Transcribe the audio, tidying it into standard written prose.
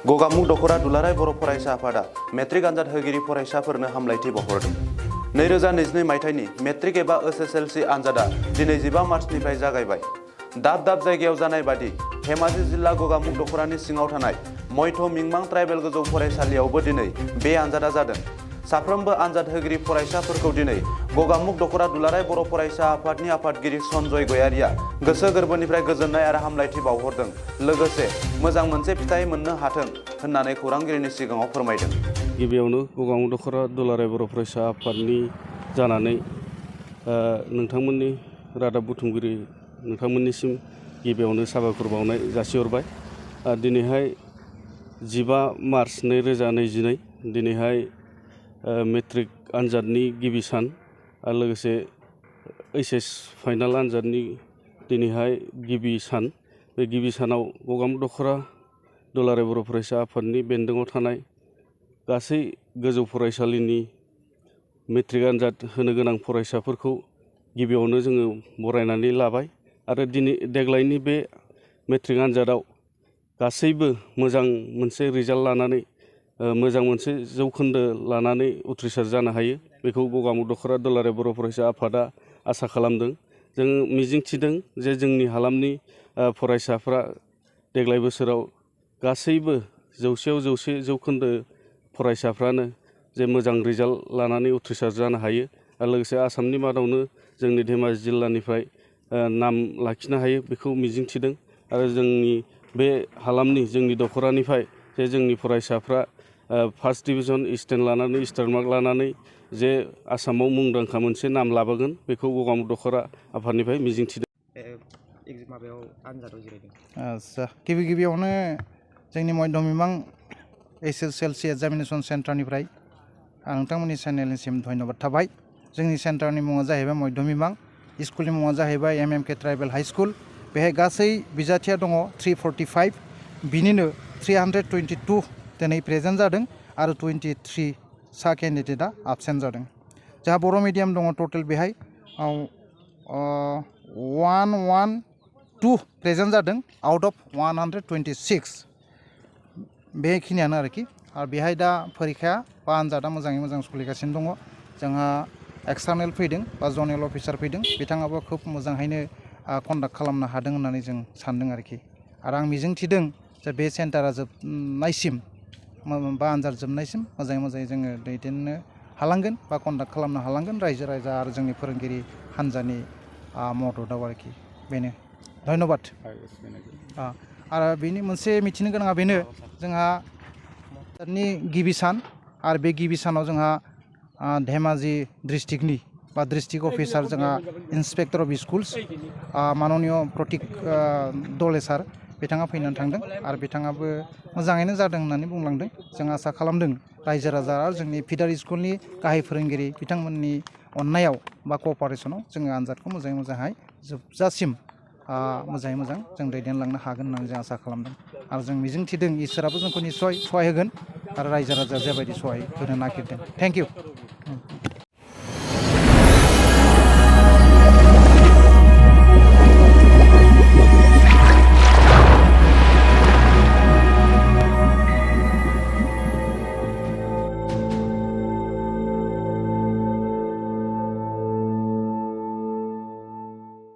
गगामुख दखरा दुलाराय बर' फरायसा आफादा मेट्रिक आनजाद होगिरि फरायसाफोरनो हामलायथि बावहरदों। 2022 मायथाइनि मेट्रिक एबा H.S.L.C आनजादा दिनै 15 मार्चनिफ्राय जागायबाय। दाब दाब जायगायाव जानाय बादि धेमाजि जिल्ला गगामुख दखरानि सिङाव थानाय मयथ मिंमां ट्राइबेल गोजौ फरायसालियावबो दिनै बे आनजादा जादों। साफ्रोमबो आनजाद होगिरि फरायसाफोरखौ दिनै गगामुख दखरा दुलाराय बर' फरायसा आफादनि आफादगिरि सन्जय गयारिया गोसो गोरबोनिफ्राय गोजोननाय आरो हामलायथि बावहरदों। लोगोसे मोजां मोनसे फिथाइ मोननो हाथों होननानै खौरांगिरिनि सिगाङाव फोरमायदों। गिबियावनो गगामुख दखरा दुलाराय बर' फरायसा आफादनि जानानै नोंथांमोननि रादाब बुथुमगिरि नोंथांमोननिसिम गिबियावनो साबायखर बावनाय जासिहरबाय। दिनैहाय 15 मार्च 2022 दिनैहाय मेट्रिक आनजादनि गिबि सान आरो लोगोसे HS फाइनाल आनजादनि दिनैहाय गिबि सान। बे गिबि सानाव गगामुख दखरा दुलाराय बर' फरायसा आफादनि बेन्दोङाव थानाय गासै गोजौ फरायसालिनि मेट्रिक आनजाद होनो गोनां फरायसाफोरखौ गिबियावनो जोङो बरायनानै लाबाय आरो देग्लायनि बे मेट्रिक आनजादाव गासैबो मोजां मोनसे रिजाल्ट लानानै मोजां मोनसे जौखोन्दो लानानै उथ्रिसार जानो हायो बेखौ गगामुख दखरा दुलाराय बर' फरायसा आफादा आसा खालामदों। जों मिजिंथिदों जे जोंनि हालामनि फरायसाफ्रा देग्लाय बोसोराव गासैबो 100आव 100 जौखोन्दो फरायसाफ्रानो जे मोजां रिजाल्ट लानानै उथ्रिसार जानो हायो आरो लोगोसे आसामनि मादावनो जोंनि धेमाजि जिल्लानिफ्राय नाम लाखिनो हायो बेखौ मिजिंथिदों आरो जोंनि बे हालामनि जोंनि दखरानिफ्राय जे जोंनि फरायसाफ्रा फार्स्ट डिभिजन स्टेन्ड लानानै स्टार मार्क लानानै जे आसामाव मुंदांखा मोनसे नाम लाबोगोन बेखौ गगामुख दखरा आफादनिफ्राय मिजिंथिदों। आच्छा गिबियावनो जोंनि मध्य मिमां H.S.L.C एग्जामिनेशन सेन्टारनिफ्राय नोंथांमोननि चेनेलनिसिम धन्यबाद थाबाय। जोंनि सेन्टारनि मुङा जाहैबाय मध्य मिमां, स्कुलनि मुङा जाहैबाय MMK ट्राइबेल हाई स्कुल। बेहाय गासै बिजाथिया दङ 345, बिनिनो 322 दिनै प्रेजेन्ट जादों आरो 23 सा केन्डिडेटआ आबसेन्ट जादों। जोंहा बर' मिडियाम दङ टटेल बेहाय 112 प्रेजेन्ट जादों आउट अफ 126। बेखिनियानो आरोखि। आरो बेहाय दा फरिखाया बा आनजादा मोजाङै मोजां सोलिगासिनो दङ। जोंहा एक्सटार्नेल फैदों बा जनेल अफिसार फैदों, बिथाङाबो खोब मोजाङैनो कन्डाक्ट खालामनो हादों होननानै जों सान्दों आरोखि। आरो आं मिजिंथिदों जे बे सेन्टारा जोबनायसिम बा आनजाद जोबनायसिम मोजाङै जोङो दैदेननो हालांगोन बा कन्डाक्ट खालामनो हालांगोन रायजो राजा आरो जोंनि फोरोंगिरि हान्जानि मददआव आरोखि। बेनो धन्यबाद। आरो बेनि मोनसे मिथिनो गोनाङा बेनो जोंहा गिबि सान आरो बे गिबि सानाव जोंहा धेमाजि डिस्ट्रिक्टनि बा डिस्ट्रिक्ट अफिसार जोंहा इन्सपेक्टर अफ स्कुल्स माननीय प्रतीक दले सार बिथाङा फैनानै थांदों आरो बिथाङाबो मोजाङैनो जादों होननानै बुंलांदों। जों आसा खालामदों रायजो राजा आरो जोंनि फिडार स्कुलनि गाहाय फोरोंगिरि बिथांमोननि अननायाव बा कअपारेसनाव जोङो आनजादखौ मोजाङै जोबजासिम मोजाङै मोजां जों दैदेनलांनो हागोन होननानै जों आसा खालामदों आरो जों मिजिंथिदों इसोराबो जोंखौ निस्सय सहाय होगोन आरो रायजो राजाया जेबायदि सहाय होनो नागिरदों। Thank you.